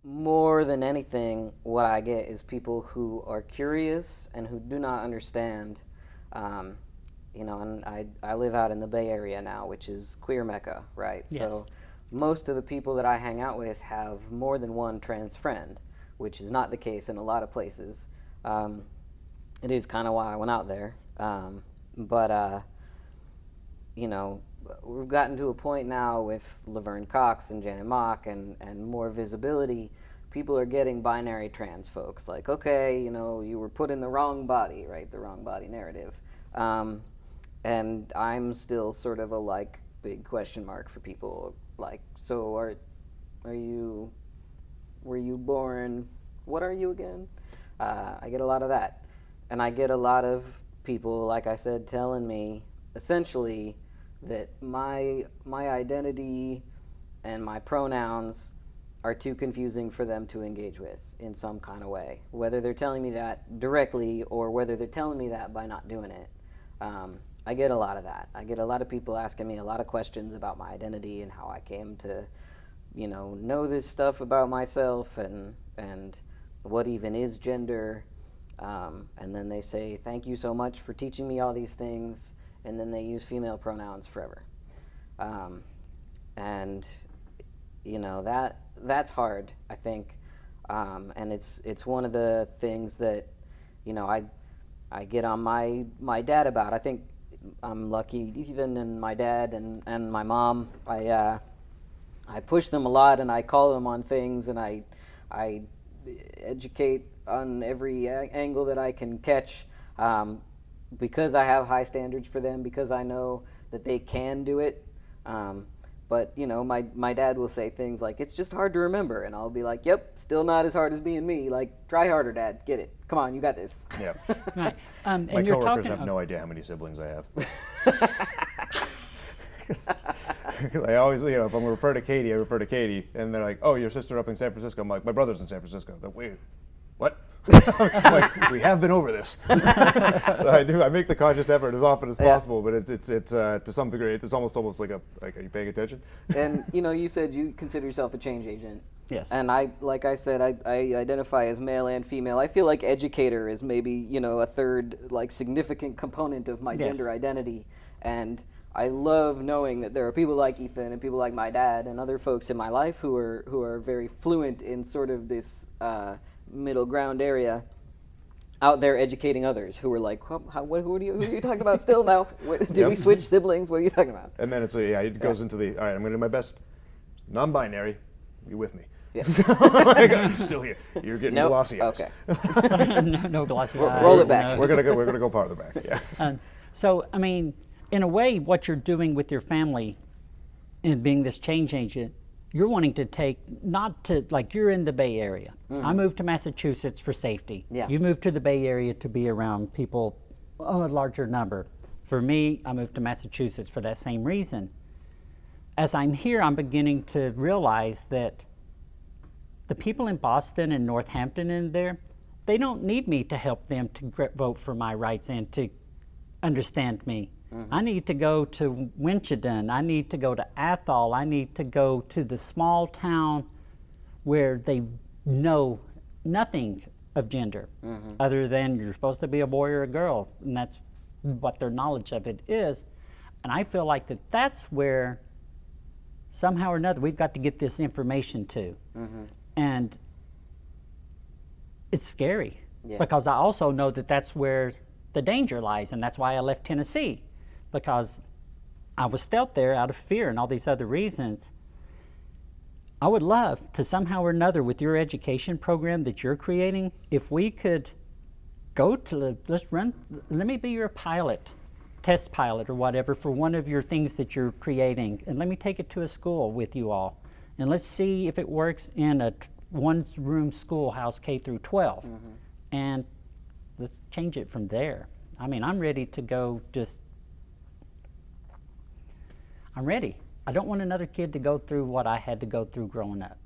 more than anything, what I get is people who are curious and who do not understand. Um, and I live out in the Bay Area now, which is queer mecca, right? Yes. So most of the people that I hang out with have more than one trans friend, which is not the case in a lot of places. Um, it is kind of why I went out there. But we've gotten to a point now with Laverne Cox and Janet Mock and more visibility. People are getting binary trans folks like, okay, you were put in the wrong body, right? The wrong body narrative. And I'm still sort of a big question mark for people. Like, so were you born? What are you again? I get a lot of that, and I get a lot of people, like I said, telling me essentially that my identity and my pronouns are too confusing for them to engage with in some kind of way. Whether they're telling me that directly or whether they're telling me that by not doing it. I get a lot of that. I get a lot of people asking me a lot of questions about my identity and how I came to, know this stuff about myself and what even is gender. And then they say, thank you so much for teaching me all these things. And then they use female pronouns forever. And, that's hard, I think. And it's one of the things that, I get on my dad about. I think I'm lucky, even in my dad and my mom. I push them a lot, and I call them on things, and I educate on every angle that I can catch, because I have high standards for them, because I know that they can do it. But my dad will say things like, "It's just hard to remember," and I'll be like, "Yep, still not as hard as being me. Like, try harder, Dad. Get it. Come on, you got this." Yeah. Right. My And you're coworkers talking. have no idea how many siblings I have. I always, if I'm going to refer to Katie, I refer to Katie, and they're like, "Oh, your sister up in San Francisco." I'm like, "My brother's in San Francisco." They're, "Wait, what?" I'm like, we have been over this. So I make the conscious effort as often as possible, but it's to some degree, it's almost like are you paying attention? And you said you consider yourself a change agent. Yes. And I identify as male and female. I feel like educator is maybe a third significant component of my Yes. gender identity. And I love knowing that there are people like Ethan and people like my dad and other folks in my life who are very fluent in sort of this middle ground area, out there educating others who are like, who are you talking about still now? Did we switch siblings? What are you talking about? And then it goes into the, all right, I'm going to do my best. Non-binary, you with me? Yeah. I'm still here. You're getting Nope. glossy eyes. Okay. no glossy Roll eyes, it back. no. We're gonna go farther back. Yeah. So, I mean, in a way, what you're doing with your family and being this change agent, you're wanting to take, not to, like you're in the Bay Area. Mm-hmm. I moved to Massachusetts for safety. Yeah. You moved to the Bay Area to be around people, a larger number. For me, I moved to Massachusetts for that same reason. As I'm here, I'm beginning to realize that the people in Boston and Northampton in there, they don't need me to help them to vote for my rights and to understand me. Mm-hmm. I need to go to Winchendon. I need to go to Athol. I need to go to the small town where they know nothing of gender, other than you're supposed to be a boy or a girl, and that's what their knowledge of it is. And I feel like that's where somehow or another we've got to get this information to. And it's scary, because I also know that that's where the danger lies, and that's why I left Tennessee, because I was stayed there out of fear and all these other reasons. I would love to somehow or another, with your education program that you're creating, if we could go to let me be your pilot, test pilot or whatever, for one of your things that you're creating, and let me take it to a school with you all, and let's see if it works in a one-room schoolhouse K through 12, and let's change it from there. I mean, I'm ready to go. I'm ready. I don't want another kid to go through what I had to go through growing up.